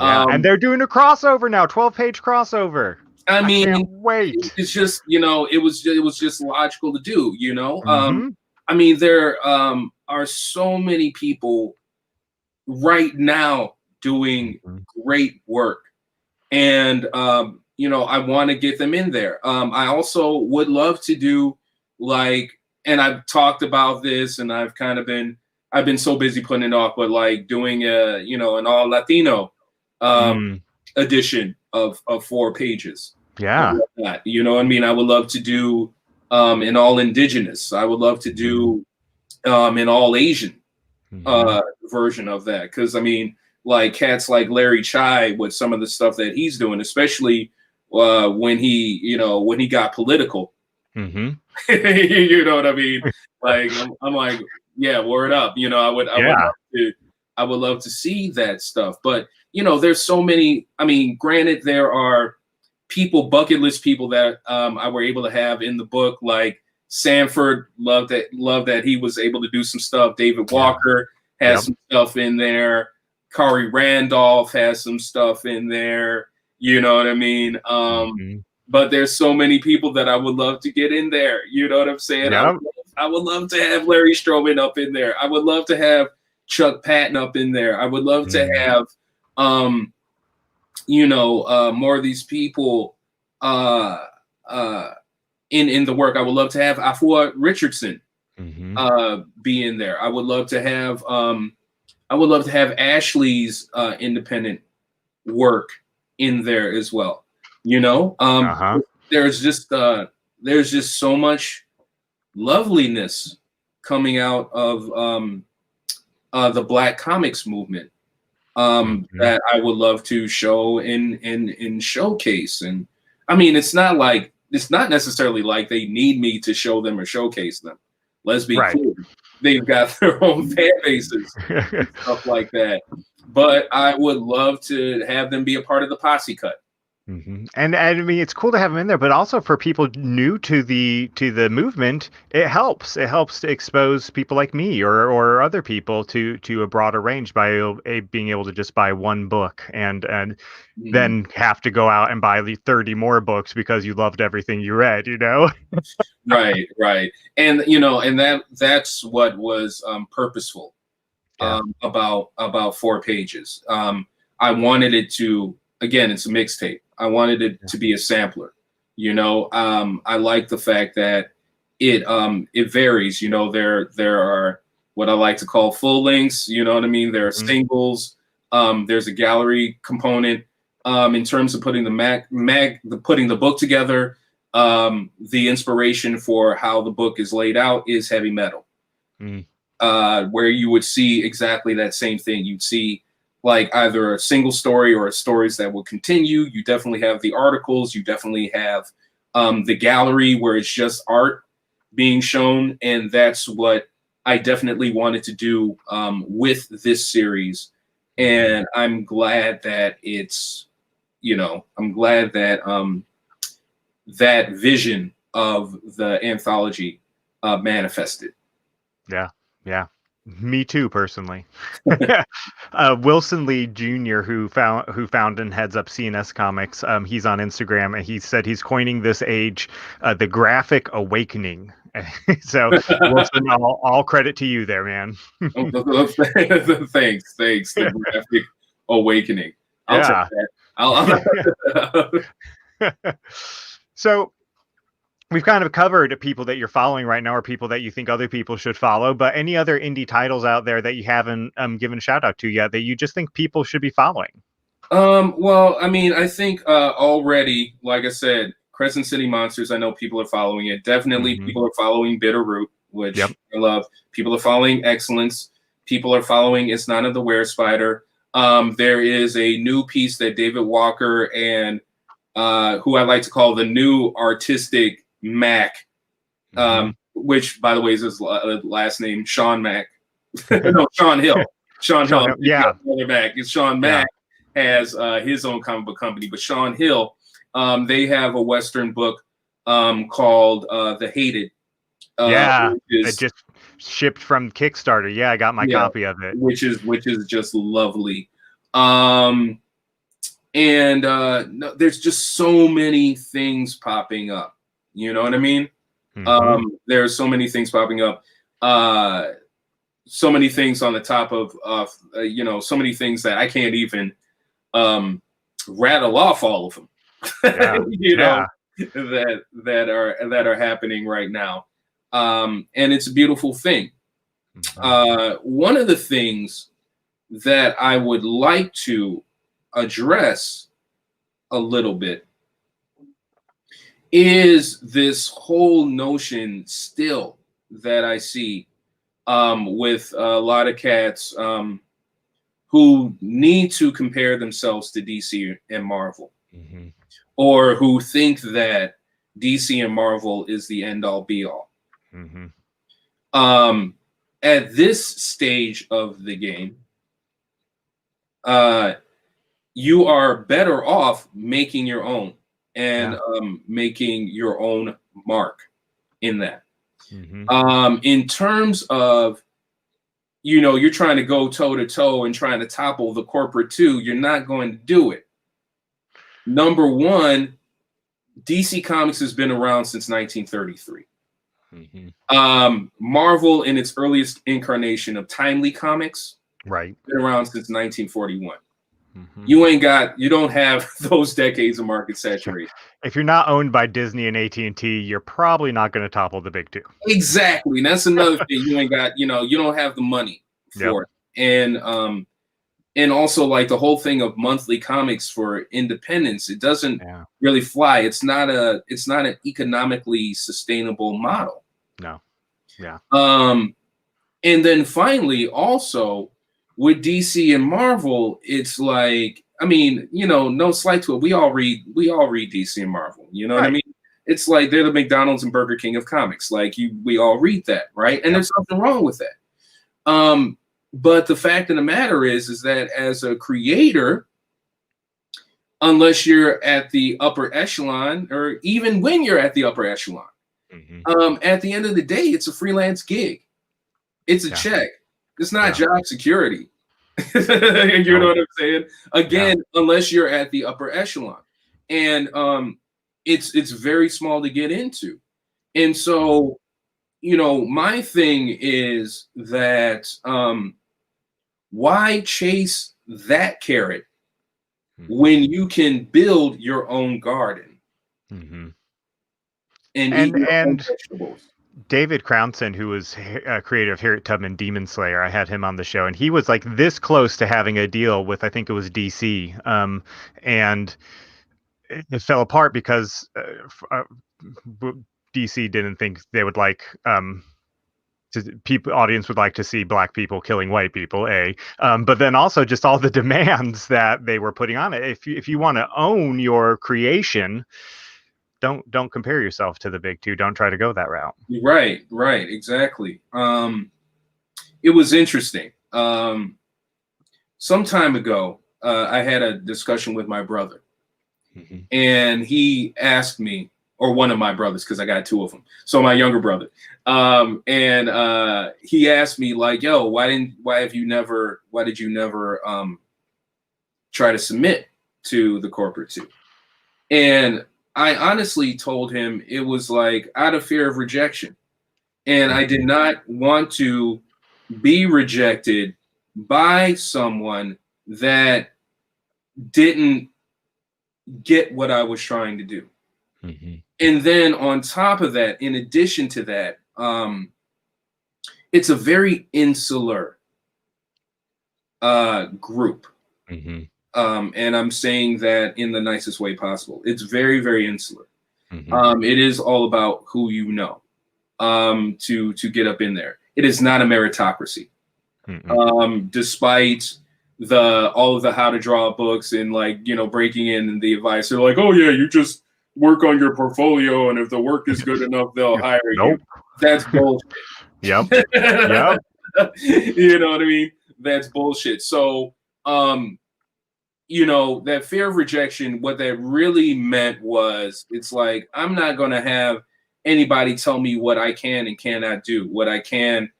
and they're doing a crossover now, 12-page crossover. I mean, can't wait. It's just, it was just logical to do, I mean, there are so many people right now doing great work, and I want to get them in there. I also would love to do, like, and I've talked about this, and I've been so busy putting it off, but like doing an all Latino edition of 4 pages. Yeah. You know what I mean? I would love to do an all indigenous. I would love to do an all Asian version of that. Because I mean, like cats like Larry Chai with some of the stuff that he's doing, especially when he got political. You know what I mean? Like I'm like, yeah, word up. I would love to see that stuff. But there's so many. I mean, granted, there are bucket list people that I were able to have in the book, like Sanford. Love that he was able to do some stuff. David Walker has some stuff in there. Kari Randolph has some stuff in there. You know what I mean? But there's so many people that I would love to get in there. You know what I'm saying? I would love to have Larry Stroman up in there. I would love to have Chuck Patton up in there. I would love to Mhm. have, more of these people uh, uh, in the work. I would love to have Afua Richardson Mhm. be in there. I would love to have Ashley's independent work in there as well. You know, Uh-huh. there's just there's just so much loveliness coming out of the Black comics movement Mhm. that I would love to show in showcase. And I mean, it's not necessarily like they need me to show them or showcase them. Let's be Right. clear. They've got their own fan bases and stuff like that. But I would love to have them be a part of the posse cut. And I mean, it's cool to have them in there, but also for people new to the movement, it helps. It helps to expose people like me or other people to a broader range by being able to just buy one book and Mhm. then have to go out and buy the 30 more books because you loved everything you read, you know? Right, right. And and that's what was purposeful Yeah. about 4 pages. I wanted it to, again, it's a mixtape. I wanted it Yeah. to be a sampler. I like the fact that it varies. There are what I like to call full lengths. You know what I mean? There are Mhm. singles. There's a gallery component. In terms of putting putting the book together, the inspiration for how the book is laid out is heavy metal, Mm. where you would see exactly that same thing. You'd see like either a single story or stories that will continue. You definitely have the articles. You definitely have the gallery where it's just art being shown. And that's what I definitely wanted to do with this series. Mhm. And I'm glad that I'm glad that that vision of the anthology manifested. Yeah, yeah. Me too, personally. Wilson Lee Jr., who found and heads up CNS Comics, he's on Instagram and he said he's coining this age the graphic awakening. So Wilson, all credit to you there, man. Thanks. The graphic awakening. I'll take Yeah. that. I'll So we've kind of covered people that you're following right now or people that you think other people should follow, but any other indie titles out there that you haven't given a shout out to yet that you just think people should be following? Well, I mean, I think already, like I said, Crescent City Monsters, I know people are following it. Definitely Hmm. people are following Bitterroot, Yep. which I love. People are following Excellence. People are following It's None of the Were Spider. There is a new piece that David Walker and who I like to call the new artistic Mac, Hmm. which, by the way, is his last name, Sean Mac. No, Sean Hill. Sean Hill. Sean, I'm thinking yeah, of the other Mac. It's Sean yeah, Mac has his own comic book company, but Sean Hill, they have a Western book called The Hated, yeah. which It is just shipped from Kickstarter. Yeah, I got my yeah, copy of it. which is just lovely. Um, and no, there's just so many things popping up. You know what I mean? Hmm. There's so many things popping up. Uh, so many things on the top of so many things that I can't even rattle off all of them. Yeah, you know yeah. that are happening right now, and it's a beautiful thing. Hmm. One of the things that I would like to address a little bit is this whole notion still that I see with a lot of cats who need to compare themselves to DC and Marvel, Hmm. or who think that DC and Marvel is the end all be all. Hmm. Um, at this stage of the game, uh, you are better off making your own and Yeah. making your own mark in that. Hmm. In terms of, you're trying to go toe to toe and trying to topple the corporate too, you're not going to do it. Number one, DC Comics has been around since 1933. Hmm. Marvel, in its earliest incarnation of Timely Comics, Right. been around since 1941. Hmm. You don't have those decades of market Yeah. saturation. If you're not owned by Disney and AT&T, you're probably not going to topple the big two. Exactly. And that's another thing. You ain't got, you don't have the money Yep. for it. And also like the whole thing of monthly comics for independence, it doesn't Yeah. really fly. It's not an economically sustainable model. No. Yeah. And then finally, also with DC and Marvel, it's like, I mean, no slight to it. We all read DC and Marvel. You know what I Right. mean? It's like they're the McDonald's and Burger King of comics. Like we all read that, right? And Yep. there's nothing wrong with that. But the fact of the matter is that as a creator, unless you're at the upper echelon, or even when you're at the upper echelon, Hmm. at the end of the day, it's a freelance gig. It's a Yeah. check. It's not Yeah. job security. You know No. what I'm saying? Yeah. Again, unless you're at the upper echelon, and it's very small to get into. And Mhm. so, my thing is that why chase that carrot Mhm. when you can build your own garden Mhm. and eat And your own and vegetables? David Crownson, who was creative here at Tubman Demon Slayer, I had him on the show, and he was like this close to having a deal with, I think it was DC, and it fell apart because DC didn't think they would like people audience would like to see black people killing white people, but then also just all the demands that they were putting on it. If you want to own your creation, don't compare yourself to the big two. Don't try to go that route. Right, exactly. It was interesting. Some time ago, I had a discussion with my brother, Hmm. and he asked me, or one of my brothers, because I got two of them. So my younger brother, and he asked me like, "Yo, why did you never try to submit to the corporate too?" And I honestly told him it was like out of fear of rejection, and I did Hmm. not want to be rejected by someone that didn't get what I was trying to do. Hmm. And then on top of that, in addition to that, it's a very insular group. Hmm. And I'm saying that in the nicest way possible. It's very, very insular. Hmm. It is all about who you know, to get up in there. It is not a meritocracy. Hmm. Despite the all of the how to draw books and like breaking in the advice, they're like, oh yeah, you just work on your portfolio, and if the work is good enough, they'll hire you. Nope. That's bullshit. Yep. Yep. You know what I mean? That's bullshit. So, that fear of rejection, what that really meant was it's like, I'm not going to have anybody tell me what I can and cannot do, what I can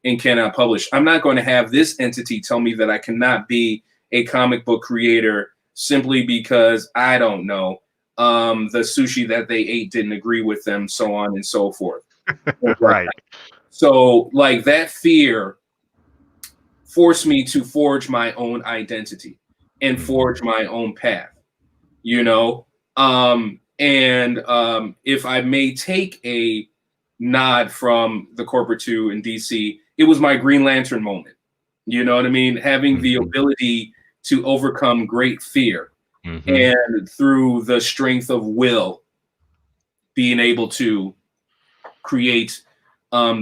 and cannot publish. I'm not going to have this entity tell me that I cannot be a comic book creator simply because I don't know. The sushi that they ate didn't agree with them, so on and so forth. Right. So, like, that fear forced me to forge my own identity and Hmm. forge my own path, and if I may take a nod from the corporate two in DC, it was my Green Lantern moment. You know what I mean? Having the Hmm. ability to overcome great fear, Hmm. and through the strength of will, being able to create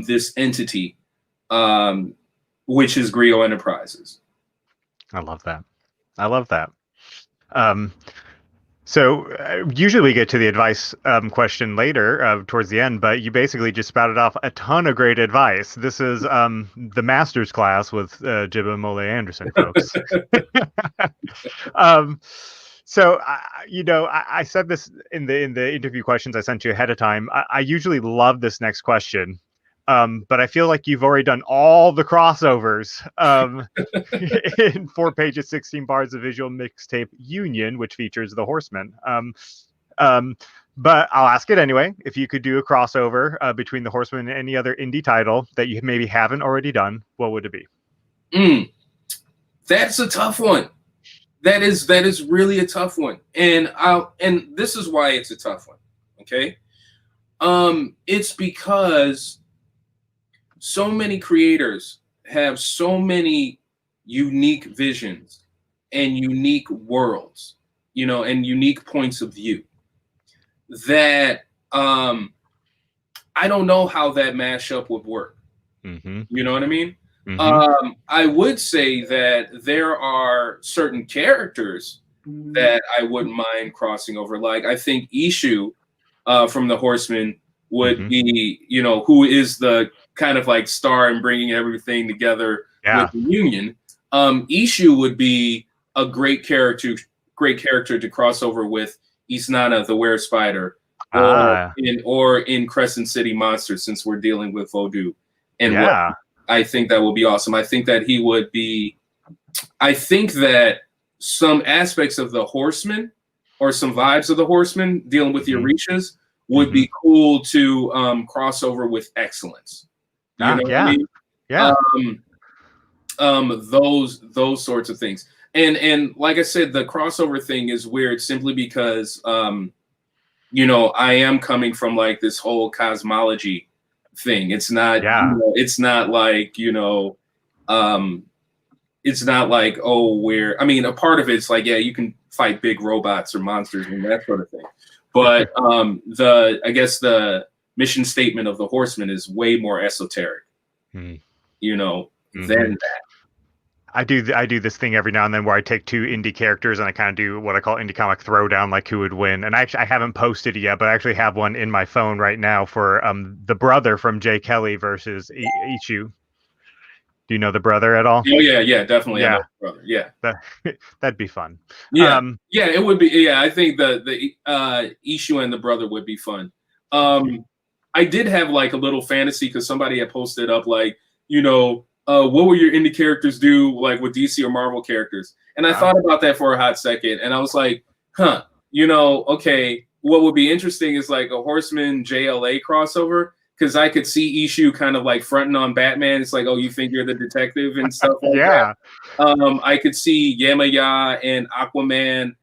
this entity, um, which is Griot Enterprises. I love that. I love that. Um, So usually we get to the advice question later towards the end, but you basically just spouted off a ton of great advice. This is the master's class with Jiba Molei Anderson, folks. um, so I said this in the interview questions I sent you ahead of time. I usually love this next question, but I feel like you've already done all the crossovers. In 4 pages, 16 bars of visual mixtape Union, which features the Horsemen. Um, But I'll ask it anyway. If you could do a crossover between the Horseman and any other indie title that you maybe haven't already done, what would it be? That's a tough one. That is really a tough one, and this is why it's a tough one. Okay, it's because so many creators have so many unique visions and unique worlds, and unique points of view that I don't know how that mashup would work. Mm-hmm. You know what I mean? Mm-hmm. I would say that there are certain characters that I wouldn't mind crossing over. Like I think Ishu from the Horsemen would Mm-hmm. be, who is the kind of like star and bringing everything together with Yeah. the Union. Ishu would be a great character to cross over with Isnana the Were Spider, Ah. or in Crescent City Monsters, since we're dealing with Vodou and what. Yeah. I think that would be awesome. I think that he would be. I think that some aspects of the Horsemen or some vibes of the Horsemen dealing with the Orishas would be cool to cross over with Excellence. You know what I mean? Yeah. Those sorts of things. And like I said, the crossover thing is weird simply because I am coming from like this whole cosmology thing. It's not it's not like it's not like, a part of it's like, yeah, you can fight big robots or monsters and that sort of thing, but I guess the mission statement of the Horseman is way more esoteric, than that. I do this thing every now and then where I take two indie characters and I kind of do what I call indie comic throwdown, like who would win. And I haven't posted it yet, but I actually have one in my phone right now for the brother from Jay Kelly versus Ichu. Do you know the brother at all? Oh yeah, definitely. Yeah, I know the brother. Yeah, that'd be fun. Yeah, it would be. Yeah, I think the Ishu and the brother would be fun. I did have like a little fantasy because somebody had posted up like, what will your indie characters do like with DC or Marvel characters? And I thought about that for a hot second, and I was like, okay, what would be interesting is like a Horseman JLA crossover, because I could see Ishu kind of like fronting on Batman. It's like, oh, you think you're the detective and stuff like that. I could see Yamaya and Aquaman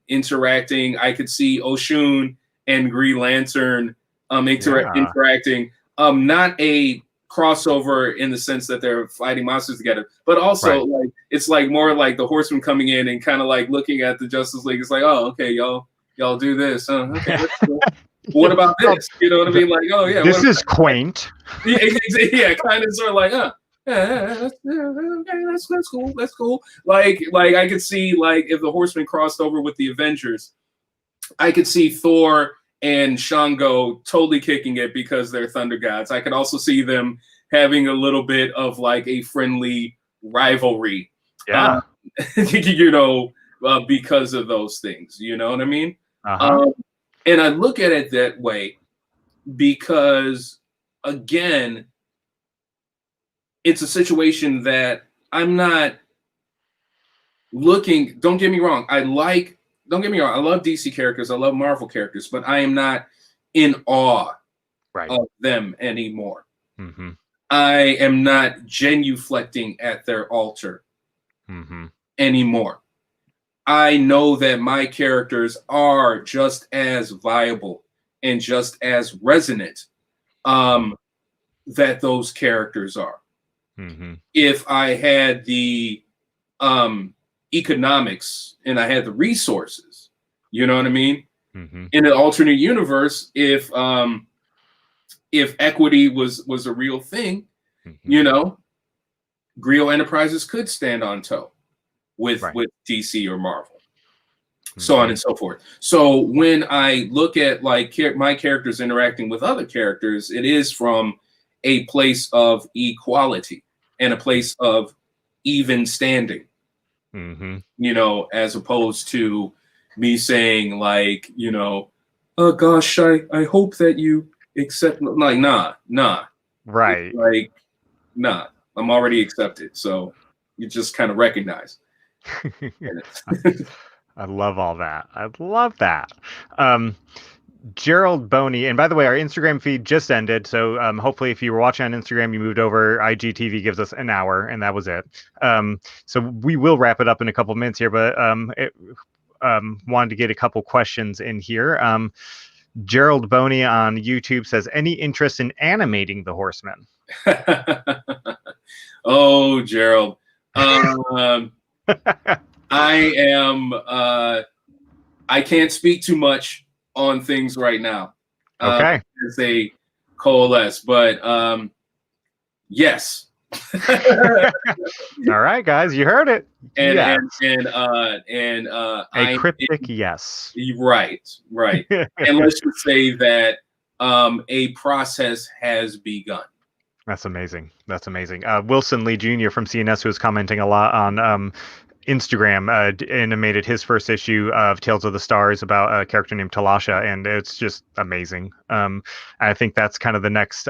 interacting. I could see Oshun and Green Lantern interacting. Not a crossover in the sense that they're fighting monsters together, but also like it's like more like the Horseman coming in and kind of like looking at the Justice League. It's like, oh, okay, y'all do this. Okay, that's cool. What about this? You know what I mean? Like, oh yeah, this is quaint. Yeah, kind of sort of like, that's cool. That's cool. Like I could see like if the Horsemen crossed over with the Avengers, I could see Thor and Shango totally kicking it because they're thunder gods. I could also see them having a little bit of like a friendly rivalry. Yeah. Because of those things. You know what I mean? Uh-huh. And I look at it that way because, again, it's a situation that I'm not looking. Don't get me wrong. I love DC characters. I love Marvel characters, but I am not in awe of them anymore. I am not genuflecting at their altar anymore. I know that my characters are just as viable and just as resonant that those characters are. If I had the economics and I had the resources, you know what I mean? In an alternate universe, if equity was a real thing, Griot Enterprises could stand on toe with DC or Marvel, so on and so forth. So when I look at like my characters interacting with other characters, it is from a place of equality and a place of even standing, as opposed to me saying like, oh gosh, I hope that you accept, like, nah. Right. Like, nah, I'm already accepted. So you just kind of recognize. I love all that. I love that. Um, Gerald Boney, and by the way, our Instagram feed just ended. So hopefully, if you were watching on Instagram, you moved over. IGTV gives us an hour, and that was it. So we will wrap it up in a couple minutes here, but wanted to get a couple questions in here. Gerald Boney on YouTube says, any interest in animating the Horsemen? Oh, Gerald. I am. I can't speak too much on things right now. Okay. As they coalesce, but yes. All right, guys, you heard it. And Yes. a cryptic yes. Right. And let's just say that a process has begun. That's amazing. That's amazing. Wilson Lee Jr. from CNS, who was commenting a lot on Instagram, animated his first issue of Tales of the Stars about a character named Talasha, and it's just amazing. I think that's kind of the next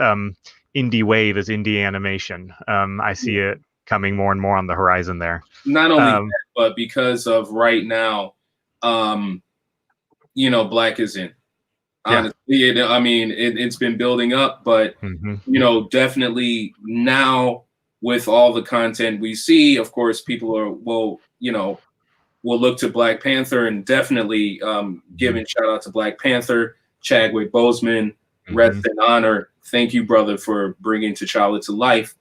indie wave is indie animation. I see it coming more and more on the horizon there. Not only that, but because of right now, Black is in. Honestly, it's been building up, but definitely now with all the content we see, of course, people will look to Black Panther, and definitely giving shout out to Black Panther, Chadwick Boseman, rest in honor. Thank you, brother, for bringing T'Challa to life.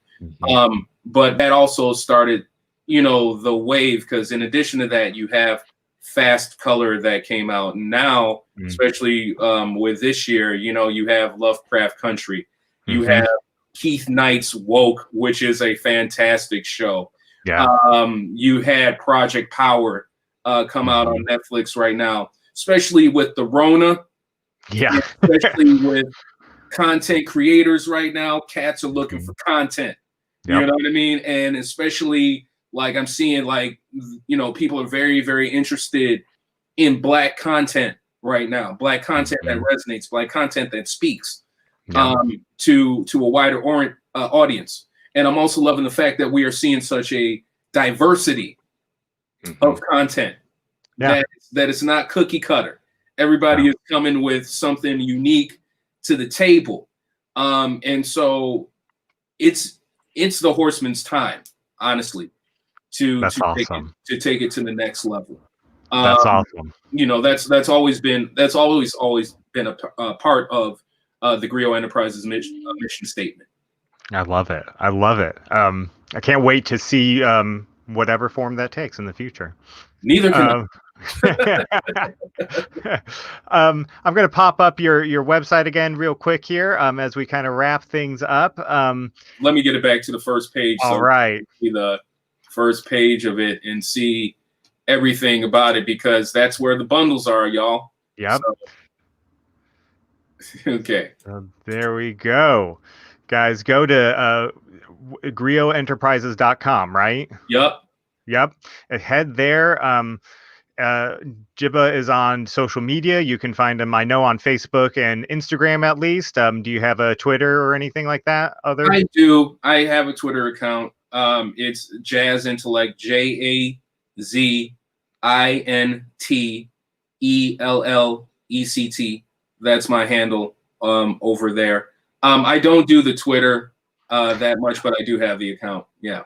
But that also started, the wave, because in addition to that, you have Fast Color that came out now, especially with this year. You have Lovecraft Country, you have Keith Knight's Woke, which is a fantastic show. You had Project Power come out on Netflix right now, especially with the Rona. Especially with content creators right now, cats are looking for content. You know what I mean? And especially like I'm seeing people are very, very interested in Black content right now. Black content that resonates, Black content that speaks to a wider audience. And I'm also loving the fact that we are seeing such a diversity of content that it's not cookie cutter. Everybody is coming with something unique to the table. And so it's the Horseman's time, honestly, to take it to the next level. That's awesome. That's always been a part of the Griot Enterprises mission statement. I love it. I can't wait to see whatever form that takes in the future. Neither can I'm going to pop up your website again real quick here as we kind of wrap things up. Let me get it back to the first page. All right. See the first page of it and see everything about it, because that's where the bundles are, y'all. Yep. Okay. There we go. Guys, go to griotenterprises.com, right? Yep. Head there. Jiba is on social media. You can find him, I know, on Facebook and Instagram at least. Do you have a Twitter or anything like that? I do. I have a Twitter account. It's Jazz Intellect, JAZINTELLECT. That's my handle over there. I don't do the Twitter that much, but I do have the account. Yeah.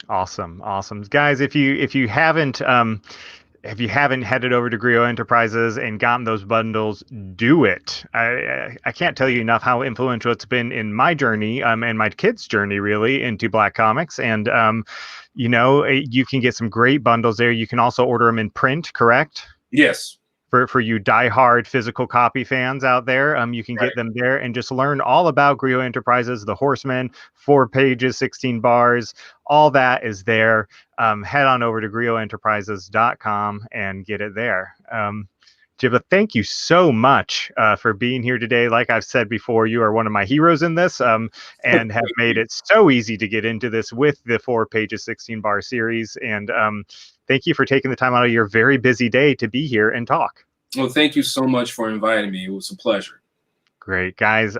Awesome. Guys, if you haven't headed over to Griot Enterprises and gotten those bundles, do it. I can't tell you enough how influential it's been in my journey and my kids' journey, really, into Black comics. And, you can get some great bundles there. You can also order them in print, correct? Yes. For you diehard physical copy fans out there, you can get them there and just learn all about Griot Enterprises, the Horsemen, 4 pages, 16 bars, all that is there. Head on over to griotenterprises.com and get it there. Jiba, thank you so much for being here today. Like I've said before, you are one of my heroes in this and have made it so easy to get into this with the 4 pages, 16 bar series. And thank you for taking the time out of your very busy day to be here and talk. Well, thank you so much for inviting me. It was a pleasure. Great, guys.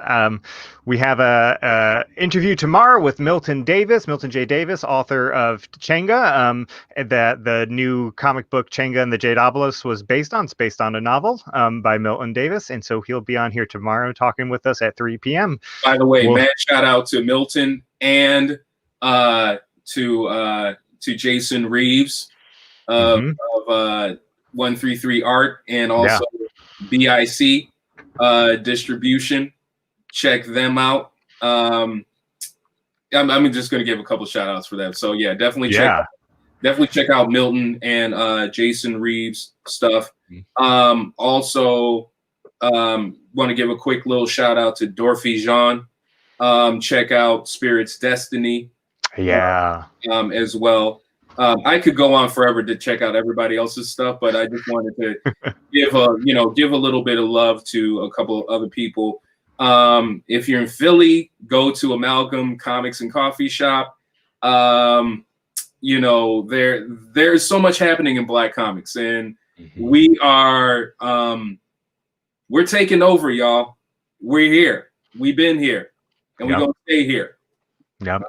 We have a interview tomorrow with Milton J. Davis, author of Chenga. That the new comic book Chenga and the Jade Obelisk was based on. It's based on a novel by Milton Davis, and so he'll be on here tomorrow talking with us at 3 p.m. By the way, mad shout out to Milton and to Jason Reeves of 133 Art and also BIC Distribution. Check them out. I'm just going to give a couple shout outs for that. So yeah, definitely check out Milton and Jason Reeves stuff. Also want to give a quick little shout out to Dorothy Jean. Check out Spirit's Destiny. As well. I could go on forever to check out everybody else's stuff, but I just wanted to give a little bit of love to a couple of other people. If you're in Philly, go to Amalgam Comics and Coffee Shop. There's so much happening in Black comics, and we're taking over, y'all. We're here. We've been here, and we're gonna stay here. Yep.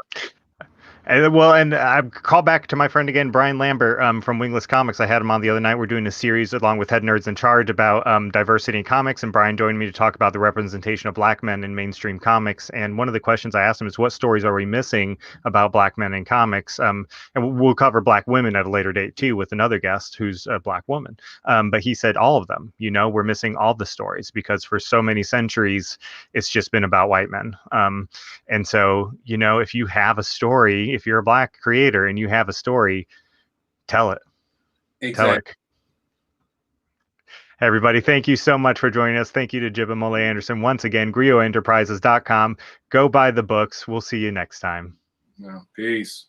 And I call back to my friend again, Brian Lambert from Wingless Comics. I had him on the other night. We're doing a series along with Head Nerds in Charge about diversity in comics, and Brian joined me to talk about the representation of Black men in mainstream comics. And one of the questions I asked him is, what stories are we missing about Black men in comics? And we'll cover Black women at a later date too with another guest who's a Black woman. But he said all of them. We're missing all the stories because for so many centuries it's just been about white men. And so if you have a story, if you're a Black creator and you have a story, tell it. Exactly. Tell it. Everybody, thank you so much for joining us. Thank you to Jiba, Molei, Anderson. Once again, griotenterprises.com. Go buy the books. We'll see you next time. Peace.